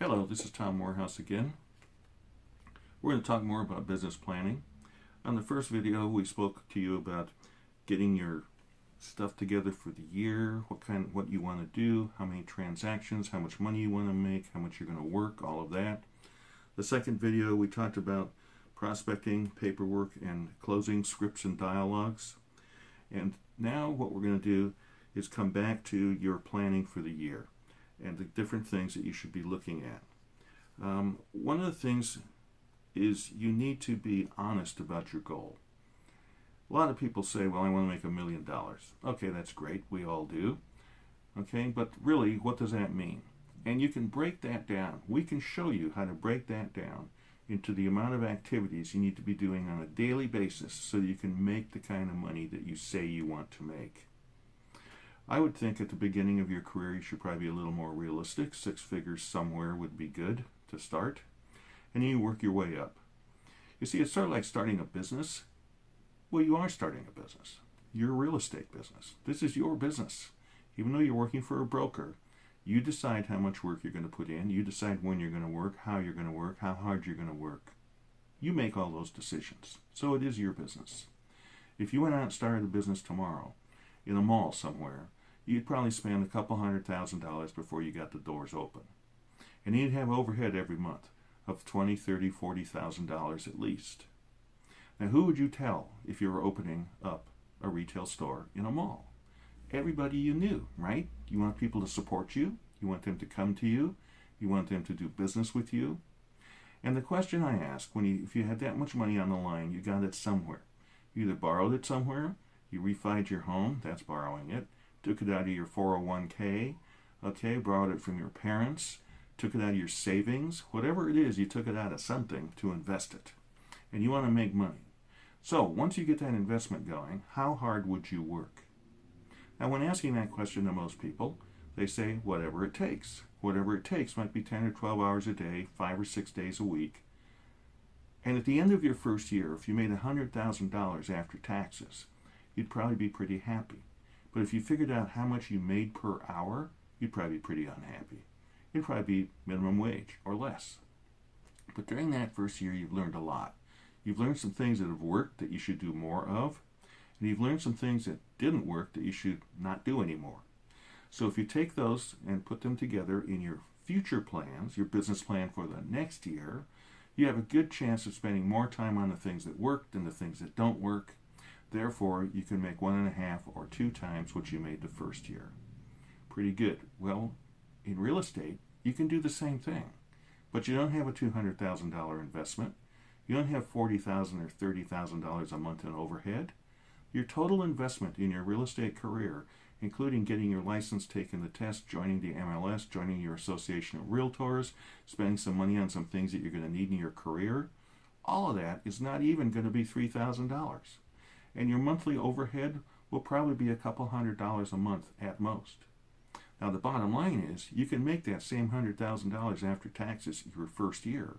Hello, this is Tom Morehouse again. We're going to talk more about business planning. On the first video, we spoke to you about getting your stuff together for the year, what you want to do, how many transactions, how much money you want to make, how much you're going to work, all of that. The second video, we talked about prospecting, paperwork, and closing scripts and dialogues. And now what we're going to do is come back to your planning for the year and the different things that you should be looking at. One of the things is you need to be honest about your goal. A lot of people say, well, I want to make $1 million. Okay, that's great. We all do. Okay, but really, what does that mean? And you can break that down. We can show you how to break that down into the amount of activities you need to be doing on a daily basis so that you can make the kind of money that you say you want to make. I would think at the beginning of your career you should probably be a little more realistic. 6 figures somewhere would be good to start. And then you work your way up. You see, it's sort of like starting a business. Well, you are starting a business. Your real estate business. This is your business. Even though you're working for a broker, you decide how much work you're going to put in. You decide when you're going to work, how you're going to work, how hard you're going to work. You make all those decisions. So it is your business. If you went out and started a business tomorrow in a mall somewhere, you'd probably spend a couple $100,000 before you got the doors open. And you'd have overhead every month of $20,000, $30,000, $40,000 at least. Now, who would you tell if you were opening up a retail store in a mall? Everybody you knew, right? You want people to support you. You want them to come to you. You want them to do business with you. And the question I ask, if you had that much money on the line, you got it somewhere. You either borrowed it somewhere, you refied your home, that's borrowing it, took it out of your 401k, okay, borrowed it from your parents, took it out of your savings, whatever it is, you took it out of something to invest it. And you want to make money. So once you get that investment going, how hard would you work? Now, when asking that question to most people, they say whatever it takes. Whatever it takes might be 10 or 12 hours a day, 5 or 6 days a week. And at the end of your first year, if you made $100,000 after taxes, you'd probably be pretty happy. But if you figured out how much you made per hour, you'd probably be pretty unhappy. It'd probably be minimum wage or less. But during that first year, you've learned a lot. You've learned some things that have worked that you should do more of, and you've learned some things that didn't work that you should not do anymore. So if you take those and put them together in your future plans, your business plan for the next year, you have a good chance of spending more time on the things that work than the things that don't work. Therefore, you can make 1.5 or 2 times what you made the first year. Pretty good. Well, in real estate, you can do the same thing, but you don't have a $200,000 investment. You don't have $40,000 or $30,000 a month in overhead. Your total investment in your real estate career, including getting your license, taking the test, joining the MLS, joining your association of realtors, spending some money on some things that you're going to need in your career, all of that is not even going to be $3,000. And your monthly overhead will probably be a couple $100 a month at most. Now, the bottom line is you can make that same $100,000 after taxes your first year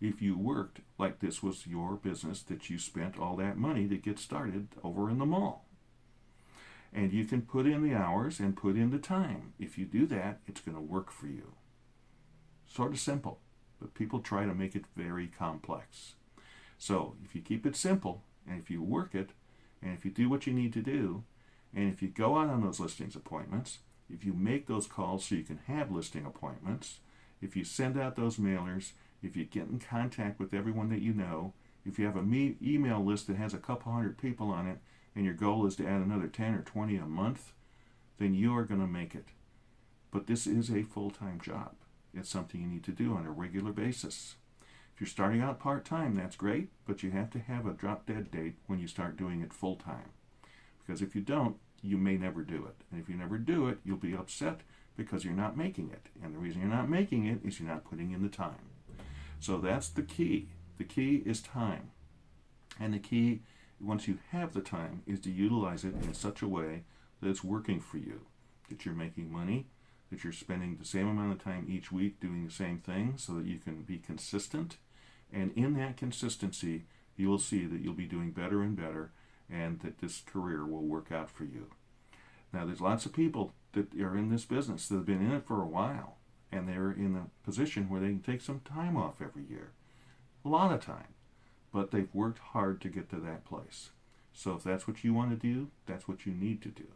if you worked like this was your business, that you spent all that money to get started over in the mall. And you can put in the hours and put in the time. If you do that, it's going to work for you. Sort of simple, but people try to make it very complex. So if you keep it simple, and if you work it, and if you do what you need to do, and if you go out on those listings appointments, if you make those calls so you can have listing appointments, if you send out those mailers, if you get in contact with everyone that you know, if you have an email list that has a couple hundred people on it, and your goal is to add another 10 or 20 a month, then you are going to make it. But this is a full-time job. It's something you need to do on a regular basis. If you're starting out part-time, that's great, but you have to have a drop-dead date when you start doing it full-time. Because if you don't, you may never do it. And if you never do it, you'll be upset because you're not making it. And the reason you're not making it is you're not putting in the time. So that's the key. The key is time. And the key, once you have the time, is to utilize it in such a way that it's working for you, that you're making money, that you're spending the same amount of time each week doing the same thing so that you can be consistent. And in that consistency, you will see that you'll be doing better and better, and that this career will work out for you. Now, there's lots of people that are in this business that have been in it for a while, and they're in a position where they can take some time off every year. A lot of time. But they've worked hard to get to that place. So if that's what you want to do, that's what you need to do.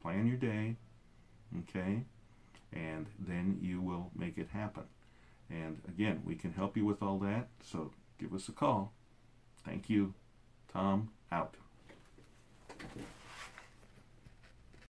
Plan your day, okay? And then you will make it happen. And again, we can help you with all that, so give us a call. Thank you. Tom, out.